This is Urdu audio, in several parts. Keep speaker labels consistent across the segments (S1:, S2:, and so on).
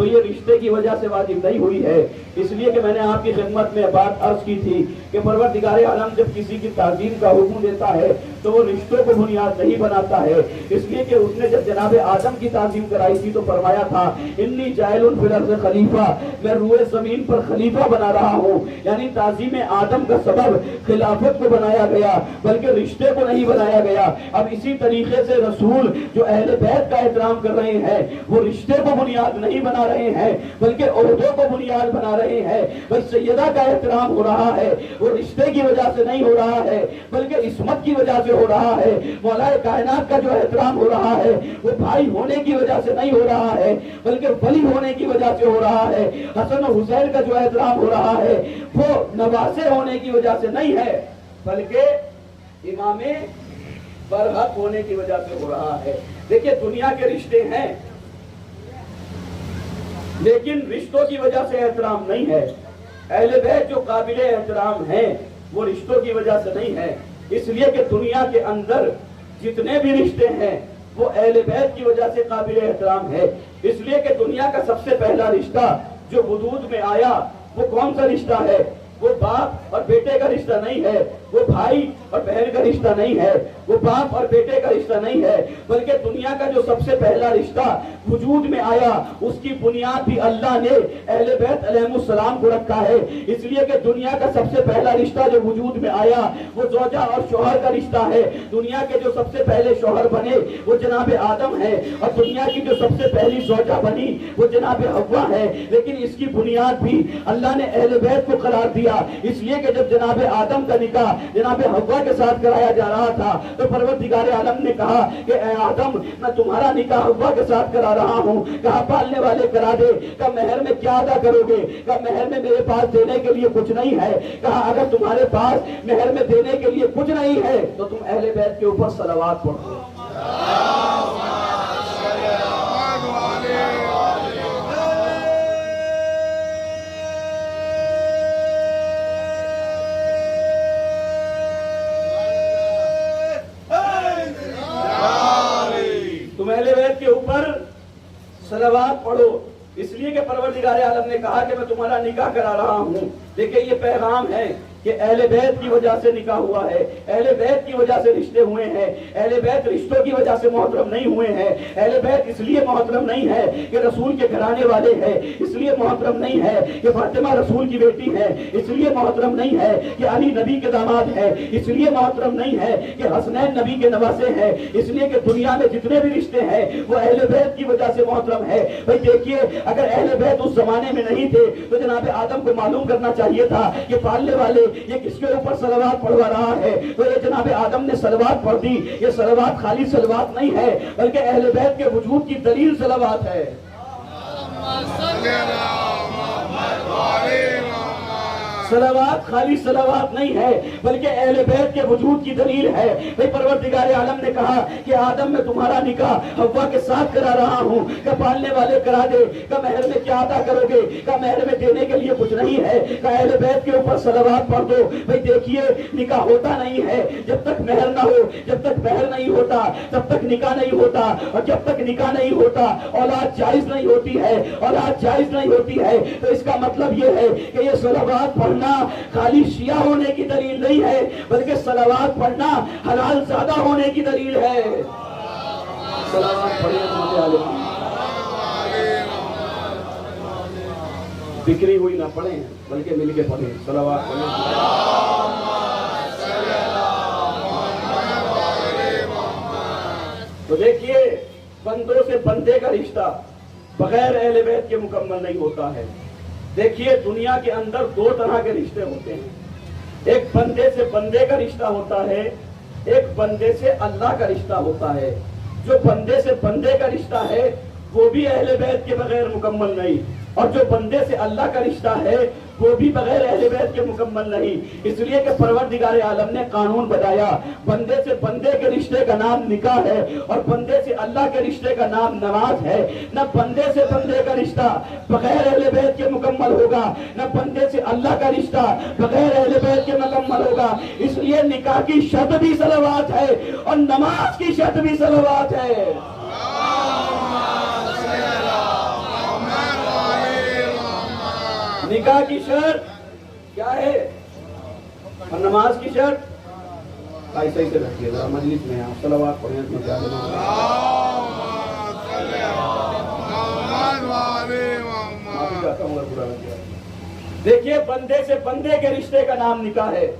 S1: تو یہ رشتے کی وجہ سے واجب نہیں ہوئی ہے۔ اس لیے کہ میں نے آپ کی خدمت میں بات عرض کی تھی کہ پروردگار عالم جب کسی کی تعظیم کا حکم دیتا ہے تو وہ رشتوں کو بنیاد نہیں بناتا ہے، اس لیے کہ اس نے جب جناب آدم کی تعظیم کرائی تھی تو فرمایا تھا انی جاعل فی الارض خلیفہ، میں روئے زمین پر خلیفہ بنا رہا ہوں، یعنی تعظیم آدم کا سبب خلافت کو بنایا گیا بلکہ رشتے کو نہیں بنایا گیا۔ اب اسی طریقے سے رسول جو اہل بیت کا احترام کر رہے ہیں وہ رشتے کو بنیاد نہیں بنا رہے ہیں بلکہ عہدوں کو بنیاد بنا رہے ہیں۔ بس سیدہ کا احترام ہو رہا ہے وہ رشتے کی وجہ سے نہیں ہو رہا ہے بلکہ عصمت کی وجہ سے ہو رہا ہے۔ مولا کائنات کا جو احترام ہو رہا ہے وہ بھائی ہونے کی وجہ سے نہیں ہو رہا ہے بلکہ ولی ہونے کی وجہ سے ہو رہا ہے۔ حسن و حسین کا جو احترام ہو رہا ہے وہ نواسے ہونے کی وجہ سے نہیں ہے بلکہ امام برحق ہونے کی وجہ سے ہو رہا ہے۔ دیکھیے دنیا کے رشتے ہیں لیکن رشتوں کی وجہ سے احترام نہیں ہے۔ اہل بیت جو قابل احترام ہیں وہ رشتوں کی وجہ سے نہیں ہے، اس لیے کہ دنیا کے اندر جتنے بھی رشتے ہیں وہ اہل بیت کی وجہ سے قابل احترام ہے۔ اس لیے کہ دنیا کا سب سے پہلا رشتہ جو وجود میں آیا وہ کون سا رشتہ ہے؟ وہ باپ اور بیٹے کا رشتہ نہیں ہے، وہ بھائی اور بہن کا رشتہ نہیں ہے، وہ باپ اور بیٹے کا رشتہ نہیں ہے، بلکہ دنیا کا جو سب سے پہلا رشتہ وجود میں آیا اس کی بنیاد بھی اللہ نے اہل بیت علیہ السلام کو رکھا ہے۔ اس لیے کہ دنیا کا سب سے پہلا رشتہ جو وجود میں آیا وہ زوجہ اور شوہر کا رشتہ ہے۔ دنیا کے جو سب سے پہلے شوہر بنے وہ جناب آدم ہے اور دنیا کی جو سب سے پہلی زوجہ بنی وہ جناب حوا ہے، لیکن اس کی بنیاد بھی اللہ نے اہل بیت کو قرار دیا، اس لیے کہ جب جناب آدم کا نکاح جناب حوا کے ساتھ کرایا جا رہا تھا تو پروردگار عالم نے کہا کہ اے آدم میں تمہارا نکاح حوا کے ساتھ کرا رہا ہوں، کہا پالنے والے کرا دے، کہا مہر میں کیا ادا کرو گے؟ کہا مہر میں میرے پاس دینے کے لیے کچھ نہیں ہے۔ کہا اگر تمہارے پاس مہر میں دینے کے لیے کچھ نہیں ہے تو تم اہل بیت کے اوپر صلوات پڑھو۔ تم اہل بیت کے اوپر صلوات پڑھو، اس لیے کہ پروردگار عالم نے کہا کہ میں تمہارا نکاح کرا رہا ہوں۔ دیکھیں یہ پیغام ہے کہ اہل بیت کی وجہ سے نکاح ہوا ہے، اہل بیت کی وجہ سے رشتے ہوئے ہیں، اہل بیت رشتوں کی وجہ سے محترم نہیں ہوئے ہیں۔ اہل بیت اس لیے محترم نہیں ہے کہ رسول کے گھرانے والے ہیں، اس لیے محترم نہیں ہے کہ فاطمہ رسول کی بیٹی ہے، اس لیے محترم نہیں ہے کہ علی نبی کے داماد ہے، اس لیے محترم نہیں ہے کہ حسنین نبی کے نواسے ہیں، اس لیے کہ دنیا میں جتنے بھی رشتے ہیں وہ اہل بیت کی وجہ سے محترم ہے۔ بھائی دیکھیے اگر اہل بیت اس زمانے میں نہیں تھے تو جناب آدم کو معلوم کرنا چاہیے تھا کہ پالنے والے یہ کس کے اوپر صلوات پڑھوا رہا ہے، تو یہ جناب آدم نے صلوات پڑھ دی۔ یہ صلوات خالی صلوات نہیں ہے بلکہ اہل بیت کے وجود کی دلیل صلوات ہے۔ صلوات خالی صلوات نہیں ہے بلکہ اہل بیت کے وجود کی دلیل ہے۔ بھئی پروردگار عالم نے کہا کہ آدم میں تمہارا نکاح حوا کے ساتھ کرا رہا ہوں، کہ پالنے والے کرا دے، کہ مہر میں کیا ادا کرو گے؟ کہ مہر میں دینے کے لیے کچھ نہیں ہے، کہ اہل بیت کے اوپر صلوات پڑھ دو۔ بھئی دیکھیے نکاح ہوتا نہیں ہے جب تک مہر نہ ہو، جب تک مہر نہیں ہوتا تب تک نکاح نہیں ہوتا، اور جب تک نکاح نہیں ہوتا اولاد جائز نہیں ہوتی ہے، اولاد جائز نہیں ہوتی ہے۔ تو اس کا مطلب یہ ہے کہ یہ صلوات پڑھنا خالی شیعہ ہونے کی دلیل نہیں ہے بلکہ صلوات پڑھنا حلال زادہ ہونے کی دلیل ہے۔ صلوات پڑھیں، بکری ہوئی نہ پڑھیں بلکہ مل کے پڑھیں، صلوات پڑھیں۔ تو دیکھیے بندوں سے بندے کا رشتہ بغیر اہل بیت کے مکمل نہیں ہوتا ہے۔ دیکھیے دنیا کے اندر دو طرح کے رشتے ہوتے ہیں، ایک بندے سے بندے کا رشتہ ہوتا ہے، ایک بندے سے اللہ کا رشتہ ہوتا ہے۔ جو بندے سے بندے کا رشتہ ہے وہ بھی اہل بیت کے بغیر مکمل نہیں، اور جو بندے سے اللہ کا رشتہ ہے وہ بھی بغیر اہل بیت کے مکمل نہیں۔ اس لیے کہ پروردگار عالم نے قانون بتایا، بندے سے بندے کے رشتے کا نام نکاح ہے اور بندے سے اللہ کے رشتے کا نام نماز ہے۔ نہ بندے سے بندے کا رشتہ بغیر اہل بیت کے مکمل ہوگا، نہ بندے سے اللہ کا رشتہ بغیر اہل بیت کے مکمل ہوگا۔ اس لیے نکاح کی شرط بھی صلوات ہے اور نماز کی شرط بھی صلوات ہے۔ نکاح کی شرط کیا ہے اور نماز کی شرط بھائی صحیح سے رکھیے ذرا مجلس میں آپ صلوات پڑھیں تو کیا دیکھیے بندے سے بندے کے رشتے کا نام نکاح ہے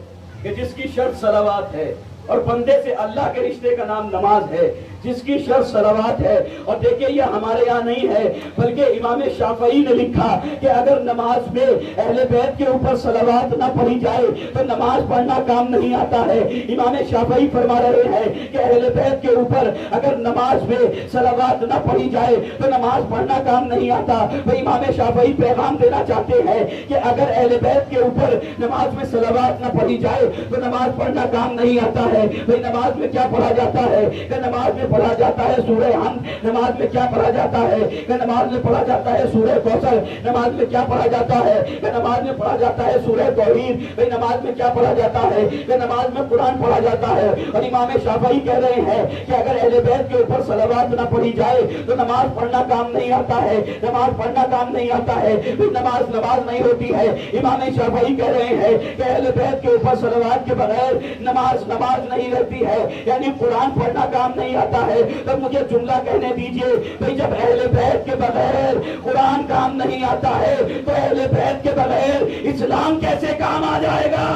S1: کہ جس کی شرط صلوات ہے اور بندے سے اللہ کے رشتے کا نام نماز ہے جس کی شرط صلوات ہے اور دیکھیں یہ ہمارے یہاں نہیں ہے بلکہ امام شافعی نے لکھا کہ اگر نماز میں اہل بیت کے اوپر صلوات نہ پڑھی جائے تو نماز پڑھنا کام نہیں آتا ہے امام شافعی فرما رہے ہیں کہ اہل بیت کے اوپر اگر نماز میں صلوات نہ پڑھی جائے تو نماز پڑھنا کام نہیں آتا وہ امام شافعی پیغام دینا چاہتے ہیں کہ اگر اہل بیت کے اوپر نماز میں صلوات نہ پڑھی جائے تو نماز پڑھنا کام نہیں آتا ہے بھئی نماز میں کیا پڑھا جاتا ہے کہ نماز میں پڑھا جاتا ہے سورہ حمد نماز میں کیا پڑھا جاتا ہے کہ نماز میں پڑھا جاتا ہے سورہ کوثر نماز میں کیا پڑھا جاتا ہے کہ نماز میں پڑھا جاتا ہے سورہ توحید بھئی نماز میں کیا پڑھا جاتا ہے کہ نماز میں قرآن پڑھا جاتا ہے اور امام شافعی کہہ رہے ہیں کہ اگر اہل بیت کے اوپر صلوات نہ پڑھی جائے تو نماز پڑھنا کام نہیں آتا ہے نماز پڑھنا کام نہیں آتا ہے نماز نہیں ہوتی ہے امام شافعی کہہ رہے ہیں کہ اہل بیت کے اوپر صلوات کے بغیر نماز نہیں رہتی ہے یعنی قرآن پڑھنا کام نہیں آتا ہے تو مجھے جملہ کہنے دیجئے بھئی جب اہل بیت کے بغیر قرآن کام نہیں آتا ہے تو اہل بیت کے بغیر اسلام کیسے کام آ جائے گا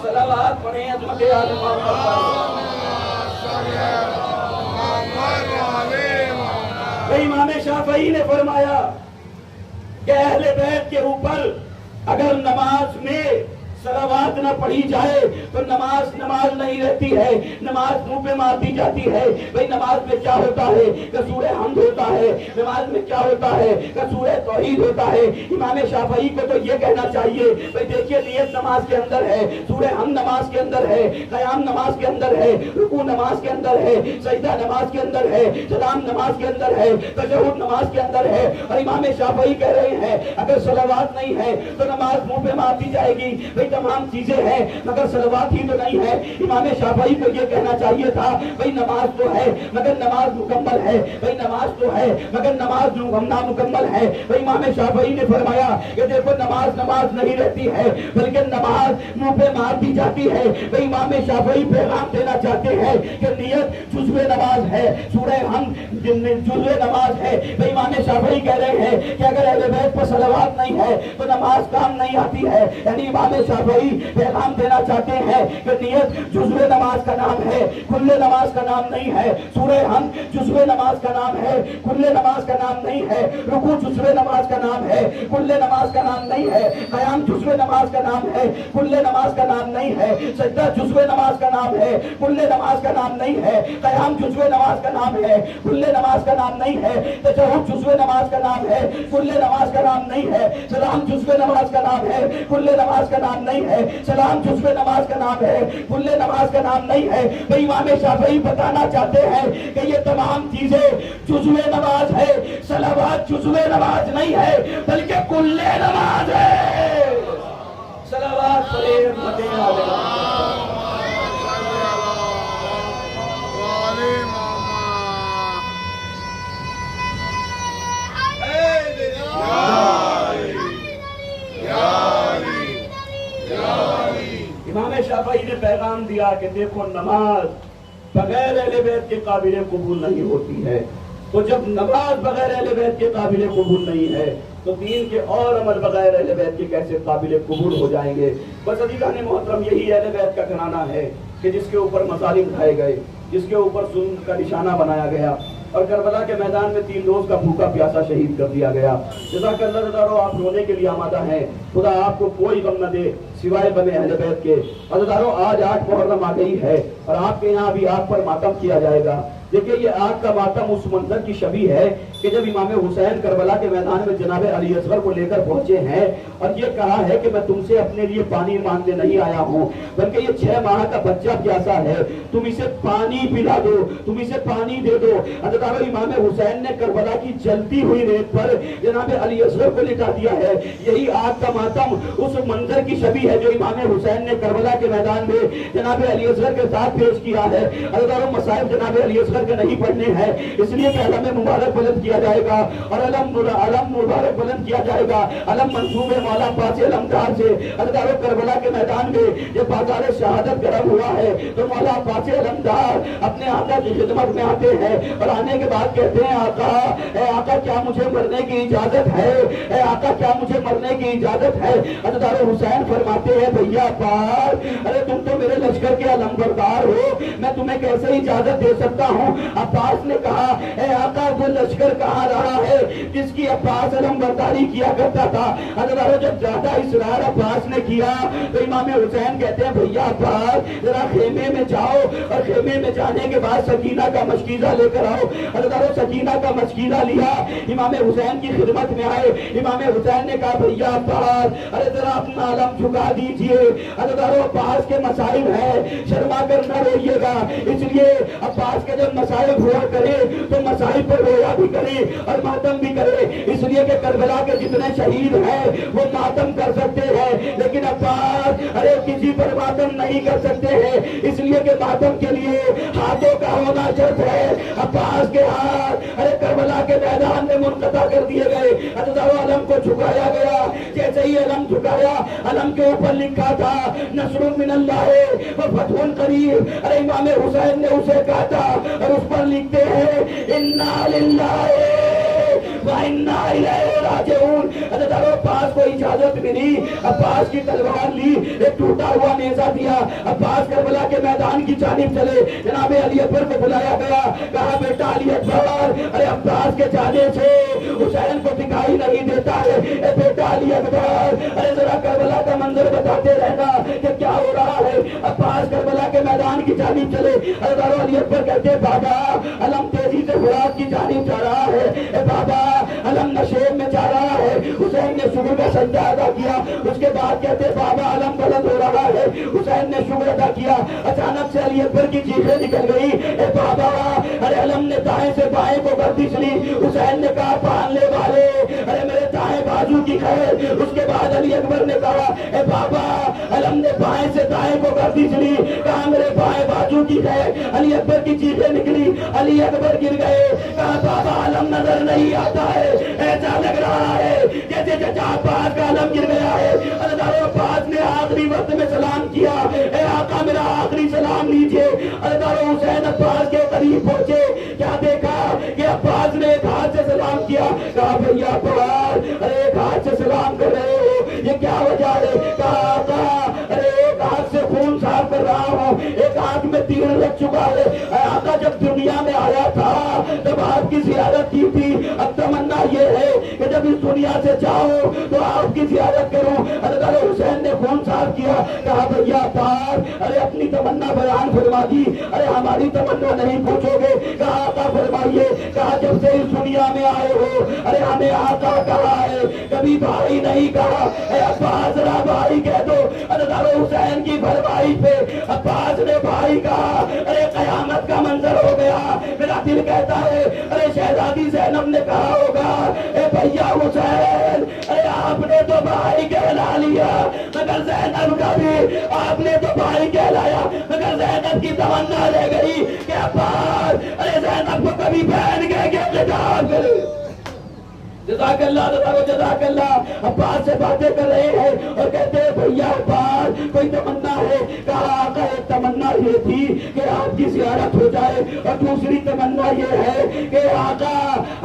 S1: صلوات پڑھیں عظمت آل محمد امام شافعی نے فرمایا کہ اہل بیت کے اوپر اگر نماز میں صلوات نہ پڑھی جائے تو نماز نہیں رہتی ہے نماز منہ پہ مار دی جاتی ہے بھئی نماز میں کیا ہوتا ہے کہ سورہ حمد ہوتا ہے نماز میں کیا ہوتا ہے کہ سورہ توحید ہوتا ہے امام شافعی کو تو یہ کہنا چاہیے بھئی دیکھیے نیت نماز کے اندر ہے سورہ حمد نماز کے اندر ہے قیام نماز کے اندر ہے رکوع نماز کے اندر ہے سجدہ نماز کے اندر ہے سلام نماز کے اندر ہے تشہد نماز کے اندر ہے اور امام شافعی کہہ رہے ہیں اگر صلوات نہیں ہے تو نماز منہ پہ مار دی جائے گی بھئی تمام چیزیں ہیں مگر صلوات ہی تو نہیں ہے امام شافعی کو یہ کہنا چاہیے تھا بھئی نماز تو ہے مگر نماز مکمل ہے بھئی نماز تو ہے مگر نماز نامکمل ہے بھئی امام شافعی نے فرمایا کہ دیکھو نماز نہیں رہتی ہے بلکہ نماز منہ پہ مار دی جاتی ہے بھئی امام شافعی پیغام دینا چاہتے ہیں کہ نیت جزو نماز ہے سورہ حمد جزو نماز ہے بھئی امام شافعی کہہ رہے ہیں کہ اگر اہل بیت پر صلوات نہیں ہے تو نماز کام نہیں آتی ہے یعنی امام شافعی پیغام دینا چاہتے ہیں کہ نیت جزو نماز کا نام ہے کل نماز کا نام نہیں ہے سورہ حمد جزو نماز کا نام ہے کل نماز کا نام نہیں ہے رکوع جزو نماز کا نام ہے کل نماز کا نام نہیں ہے قیام جزو نماز کا نام ہے کل نماز کا نام نہیں ہے سجدہ جزو نماز کا نام ہے کل نماز کا نام نہیں ہے قیام جزو نماز کا نام ہے کل نماز کا نام نہیں ہے تشہد جزو نماز کا نام ہے کل نماز کا نام نہیں ہے سلام جزو نماز کا نام ہے کل نماز کا نام نہیں ہے سلام جزو نماز کا نام ہے کل نماز کا نام نہیں ہے بھئی امام شافعی بتانا چاہتے ہیں کہ یہ تمام چیزیں جزو نماز ہے صلوات جزو نماز نہیں ہے بلکہ کل نماز ہے صلوات پڑھیں عظمت آل امام شافعی نے پیغام دیا کہ دیکھو نماز بغیر اہل بیت کے قابل قبول نہیں ہوتی ہے تو جب نماز بغیر اہل بیت کے قابل قبول نہیں ہے تو دین کے اور عمل بغیر اہل بیت کے کیسے قابل قبول ہو جائیں گے بس عزیزان محترم یہی اہل بیت کا گھرانہ ہے کہ جس کے اوپر مظالم ڈھائے گئے جس کے اوپر ظلم کا نشانہ بنایا گیا اور کربلا کے میدان میں 3 روز کا بھوکا پیاسا شہید کر دیا گیا جزاک اللہ عزیزانو آپ رونے کے لیے آمادہ ہیں خدا آپ کو کوئی غم نہ دے سوائے غم اہل بیت کے عزیزانو آج 8 محرم آ گئی ہے اور آپ کے یہاں بھی آپ پر ماتم کیا جائے گا دیکھیں یہ آگ کا ماتم اس منظر کی شبیہ ہے کہ جب امام حسین کربلا کے میدان میں جناب علی اصغر کو لے کر پہنچے ہیں اور یہ کہا ہے کہ میں تم سے اپنے لیے پانی مانگنے نہیں آیا ہوں بلکہ یہ 6 ماہ کا بچہ پیاسا ہے تم اسے پانی پلا دو تم اسے پانی دے دو حضرت امام حسین نے کربلا کی جلتی ہوئی ریت پر جناب علی اصغر کو لٹا دیا ہے یہی آگ کا ماتم اس منظر کی شبیہ ہے جو امام حسین نے کربلا کے میدان میں جناب علی اصغر کے ساتھ پیش کیا ہے حضرت مصائب جناب علی اصغر کر کے نہیں پڑھنے ہیں، اس لیے کہ علم مبارک بلند کیا جائے گا اور علم مبارک بلند کیا جائے گا۔ علم منصوب ہے مولا پاس علمدار سے۔ حضرت کربلا کے میدان میں جب بازار شہادت گرم ہوا ہے تو مولا پاس علمدار اپنے آقا کی خدمت میں آتے ہیں اور آنے کے بعد کہتے ہیں آقا، اے آقا کیا مجھے مرنے کی اجازت ہے؟ اے آقا کیا مجھے مرنے کی اجازت ہے؟ حضرت حسین فرماتے ہیں بھیا عباس، ارے تم تو میرے لشکر کے علمبردار ہو، میں تمہیں کیسے اجازت دے سکتا ہوں؟ عباس نے کہا اے آقا وہ لشکر کہاں رہا ہے جس کی عباس علمبرداری کیا کرتا تھا؟ حضرت جب زیادہ اصرار عباس نے کیا تو امام حسین کہتے ہیں بھیا عباس ذرا خیمے میں جاؤ اور خیمے میں جانے کے بعد سکینہ کا مشکیزہ لے کر آؤ۔ حضرت سکینہ کا مشکیزہ لیا، امام حسین کی خدمت میں آئے۔ امام حسین نے کہا بھیا عباس ارے ذرا اپنا علم جھکا دیجئے، حضرت عباس کے مصائب ہیں، شرما کر نہ روئیے گا، اس لیے عباس کے جب مصائب ہوا کرے تو مصائب پر رویا بھی کرے اور ماتم بھی کرے، اس لیے کہ کربلا کے جتنے شہید ہیں وہ ماتم کر سکتے ہیں لیکن عباس ارے کسی پر ماتم نہیں کر سکتے ہیں، اس لیے کہ ماتم کے لیے ہاتھوں کا ہونا شرط ہے۔ عباس کے ہاتھ ارے کربلا کے میدان میں منقطع کر دیے گئے، حضرت علم کو جھکایا گیا، جیسے ہی علم جھکایا علم کے اوپر لکھا تھا نصر من اللہ و فتح قریب، ارے امام حسین نے اسے کہا تھا اور اس پر لکھتے ہیں انا للہ وَإِنَّا إِلَيْهِ رَاجِعُونَ۔ حضرت عباس کو اجازت ملی، عباس کی تلوار لی، ایک ٹوٹا ہوا نیزہ دیا، عباس کربلا کے میدان کی جانب چلے، جناب علی اکبر کو بلایا گیا، کہا بیٹا علی اکبر ارے عباس کے جانے سے حسین کو دکھائی نہیں دیتا ہے، اے بیٹا علی اکبر ارے ذرا کربلا کا منظر بتاتے رہنا کہ کیا ہو رہا ہے۔ عباس کربلا کے میدان کی جانب چلے، حضرت علی اکبر کہتے بابا علم تیزی سے فرات کی جانب جا رہا ہے، اے بابا علم نشیب میں جا رہا ہے۔ حسین نے شکر کا سجدہ ادا کیا، اس کے بعد کہتے بابا علم بلند ہو رہا ہے، حسین نے شکر ادا کیا۔ اچانک سے علی اکبر کی چیخیں نکل گئی، اے بابا ارے علم نے دائیں سے بائیں کو گردش لی۔ حسین نے کہا پالنے والے ارے میرے دائیں بازو کی خیر۔ اس کے بعد علی اکبر نے کہا اے بابا علم نے بائیں سے دائیں کو گردش لی، کہا میرے بائیں بازو کی خیر۔ علی اکبر کی چیخیں نکلی، علی اکبر گر گئے، کہا بابا علم نظر نہیں آتا ہے، ایسا لگ رہا ہے جیسے چچا عباس کا علم گر گیا ہے۔ حضرت عباس نے آخری وقت میں سلام کیا، اے آقا میرا آخری سلام لیجئے۔ حضرت حسین عباس کے قریب پہنچے، کیا دیکھا کہ عباس نے ایک ہاتھ سے سلام کیا، کہا بھیا عباس ارے ایک ہاتھ سے سلام کر رہے ہو، یہ کیا وجہ ہے؟ کہا آقا ارے ایک ہاتھ سے خون صاف کر رہا ہوں، ایک ہاتھ میں تیر لگ چکا ہے۔ اے آقا جب دنیا میں آیا تھا جب آپ کی زیارت کی تھی، اب تمنا یہ ہے کہ جب اس دنیا سے جاؤ تو آپ کی زیارت کروں۔ حضرت حسین نے خون صاف کیا، کہا بھیا عباس ارے اپنی تمنا بیان فرما دی، ارے ہماری تمنا نہیں پوچھو گے؟ کہا آقا فرمائیے، کہا جب سے اس دنیا میں آئے ہو ارے ہمیں آقا کہا ہے کبھی بھائی نہیں کہا، اے عباس ذرا بھائی کہہ دو۔ حضرت حسین کی فرمائش پہ عباس نے بھائی کہا، ارے قیامت کا منظر ہو گیا۔ میرا دل کہتا ہے ارے شہزادی زینب نے کہا ہوگا اے بھیا حسین ارے آپ نے تو بھائی کہلا لیا مگر زینب کا بھی آپ نے تو بھائی کہلایا، مگر زینب کی تمنا رہ گئی کہ عباس ارے زینب کو کبھی بہن کہہ کے خطاب کرے۔ جزاک اللہ جزاک اللہ۔ عباس سے باتیں کر رہے ہیں اور کہتے ہیں بھیا عباس کوئی تمنا ہے؟ کہا آقا ایک تمنا یہ تھی کہ آپ کی زیارت ہو جائے اور دوسری تمنا یہ ہے کہ آقا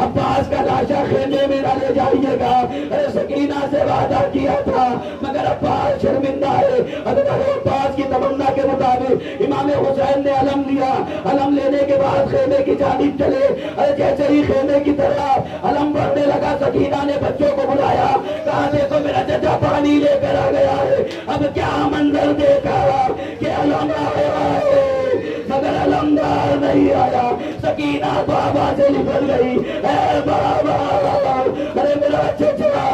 S1: عباس کا لاشا خیمے میں نہ لے جائیے گا، ارے سکینہ سے وعدہ کیا تھا مگر عباس شرمندہ ہے۔ حضرت عباس کی تمنا کے مطابق امام حسین نے علم لیا، علم لینے کے بعد خیمے کی جانب چلے، ارے جیسے ہی خیمے کی طرف علم بڑھنے لگا سکینہ نے بچوں کو بلایا، کہا دیکھو میرا چچا پانی لے کر آ گیا ہے۔ اب کیا منظر دیکھا کہ علم آیا ہے مگر علمدار نہیں آیا۔ سکینہ بابا سے نکل گئی، اے بابا ارے میرا چچا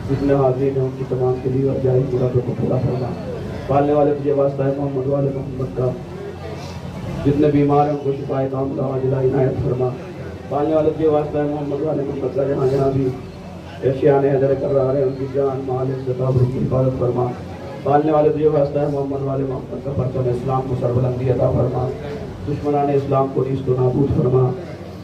S1: جتنے حاضرین ہیں ان کی تمام کے لیے اور جائز مرادوں کو پورا فرما۔ پالنے والے تجھے واسطہ ہے محمد والے محمد کا، جتنے بیمار ہیں ان کو شفائے کاملہ عاجلہ عنایت فرما۔ پالنے والے کے واسطہ محمد والے محمد کا جہاں جہاں بھی ایشیاء نے حضر کر رہا ہے ان کی جان مال عزت آبرو کی حفاظت فرما. پالنے والے تجھے واسطہ ہے محمد والے محمد کا پرچم اسلام کو سربلندی عطا فرما. دشمنان اسلام کو نیست و نابود فرما.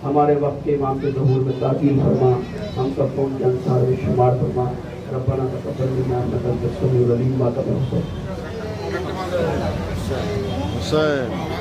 S1: ہمارے وقت کے امام کے ظہور میں تعطیل فرما. ہم سب کو ان کے انصار میں شمار فرما. ربنا تقبل منا انک انت السمیع العلیم.
S2: حسین